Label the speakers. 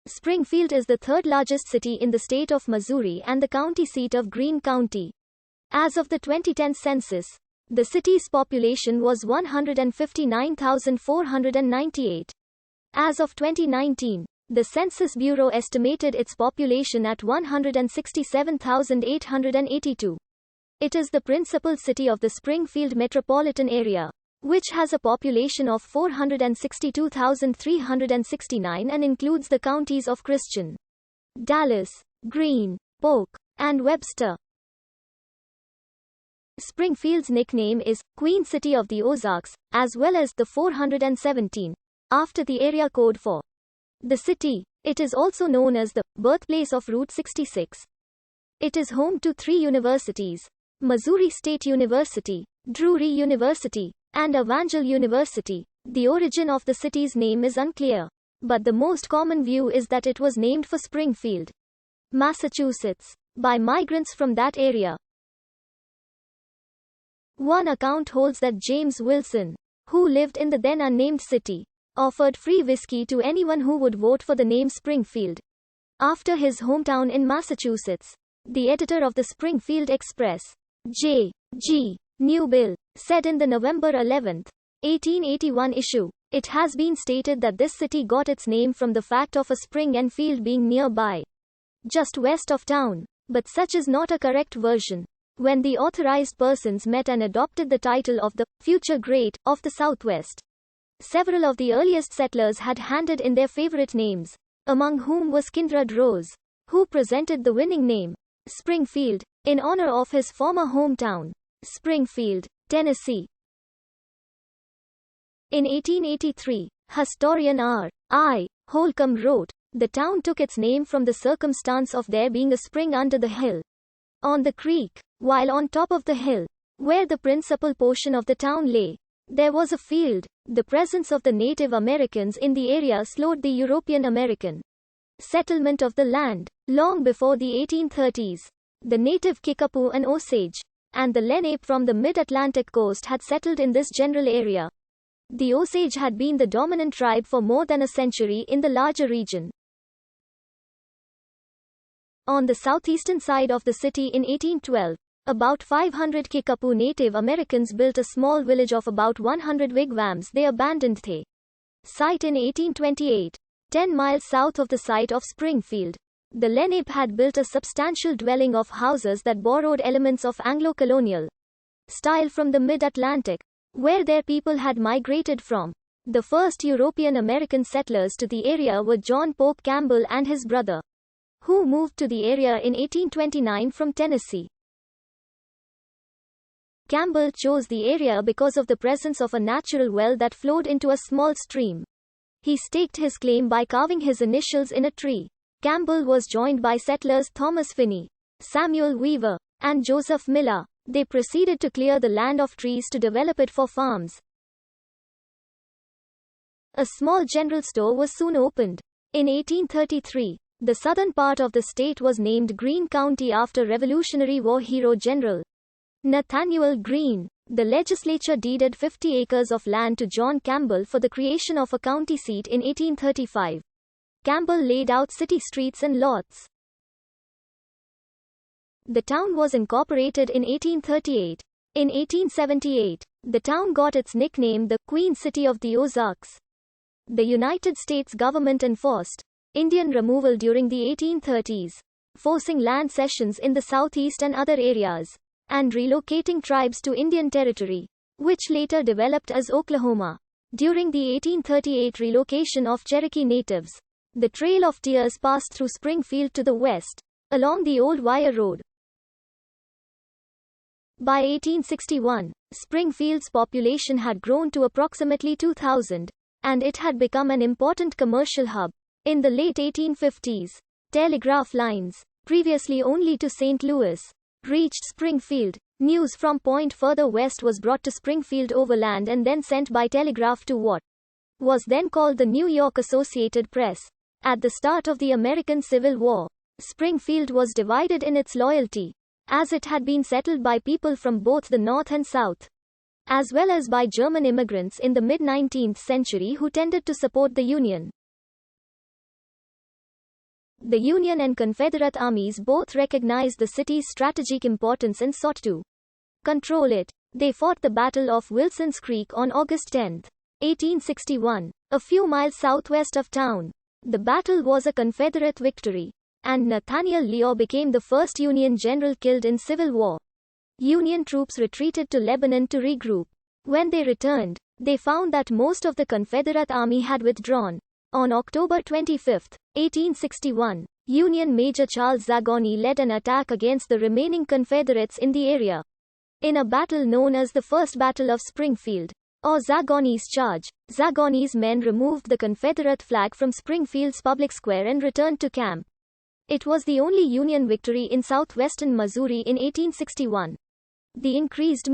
Speaker 1: Springfield is the third largest city in the state of Missouri and the county seat of Greene County. As of the 2010 census, the city's population was 159,498. As of 2019, the Census Bureau estimated its population at 167,882. It is the principal city of the Springfield metropolitan area, which has a population of 462,369 and includes the counties of Christian, Dallas, Greene, Polk, and Webster. Springfield's nickname is Queen City of the Ozarks, as well as the 417, after the area code for the city. It is also known as the birthplace of Route 66. It is home to 3 universities: Missouri State University, Drury University, and Evangel University. The origin of the city's name is unclear, but the most common view is that it was named for Springfield, Massachusetts, by migrants from that area. One account holds that James Wilson, who lived in the then unnamed city, offered free whiskey to anyone who would vote for the name Springfield, after his hometown in Massachusetts. The editor of the Springfield Express, J.G. Newbill, said in the November 11, 1881 issue, "It has been stated that this city got its name from the fact of a spring and field being nearby, just west of town, but such is not a correct version. When the authorized persons met and adopted the title of the future great of the Southwest, several of the earliest settlers had handed in their favorite names, among whom was Kindred Rose, who presented the winning name, Springfield, in honor of his former hometown, Springfield, Tennessee." In 1883, historian R.I. Holcomb wrote, "The town took its name from the circumstance of there being a spring under the hill on the creek, while on top of the hill, where the principal portion of the town lay, there was a field. The presence of the Native Americans in the area slowed the European American settlement of the land. Long before the 1830s, the native Kickapoo and Osage, and the Lenape from the mid-Atlantic coast had settled in this general area. The Osage had been the dominant tribe for more than a century in the larger region. On the southeastern side of the city in 1812, about 500 Kickapoo Native Americans built a small village of about 100 wigwams they abandoned the site in 1828, 10 miles south of the site of Springfield. The Lenape had built a substantial dwelling of houses that borrowed elements of Anglo-colonial style from the mid-Atlantic, where their people had migrated from. The first European American settlers to the area were John Pope Campbell and his brother, who moved to the area in 1829 from Tennessee. Campbell chose the area because of the presence of a natural well that flowed into a small stream. He staked his claim by carving his initials in a tree. Campbell was joined by settlers Thomas Finney, Samuel Weaver, and Joseph Miller. They proceeded to clear the land of trees to develop it for farms. A small general store was soon opened. In 1833, the southern part of the state was named Greene County after Revolutionary War hero General Nathaniel Greene. The legislature deeded 50 acres of land to John Campbell for the creation of a county seat in 1835. Campbell laid out city streets and lots. The town was incorporated in 1838. In 1878, the town got its nickname the Queen City of the Ozarks. The United States government enforced Indian removal during the 1830s, forcing land cessions in the southeast and other areas, and relocating tribes to Indian Territory, which later developed as Oklahoma. During the 1838 relocation of Cherokee natives, the Trail of Tears passed through Springfield to the west, along the Old Wire Road. By 1861, Springfield's population had grown to approximately 2,000, and it had become an important commercial hub. In the late 1850s, telegraph lines, previously only to St. Louis, reached Springfield. News from point further west was brought to Springfield overland and then sent by telegraph to what was then called the New York Associated Press. At the start of the American Civil War, Springfield was divided in its loyalty, as it had been settled by people from both the North and South, as well as by German immigrants in the mid-19th century who tended to support the Union. The Union and Confederate armies both recognized the city's strategic importance and sought to control it. They fought the Battle of Wilson's Creek on August 10, 1861, a few miles southwest of town. The battle was a Confederate victory, and Nathaniel Lear became the first Union general killed in Civil War. Union troops retreated to Lebanon to regroup. When they returned, they found that most of the Confederate army had withdrawn. On October 25, 1861, Union Major Charles Zagonyi led an attack against the remaining Confederates in the area. In a battle known as the First Battle of Springfield, or Zagonyi's Charge, Zagonyi's men removed the Confederate flag from Springfield's public square and returned to camp. It was the only Union victory in southwestern Missouri in 1861. The increased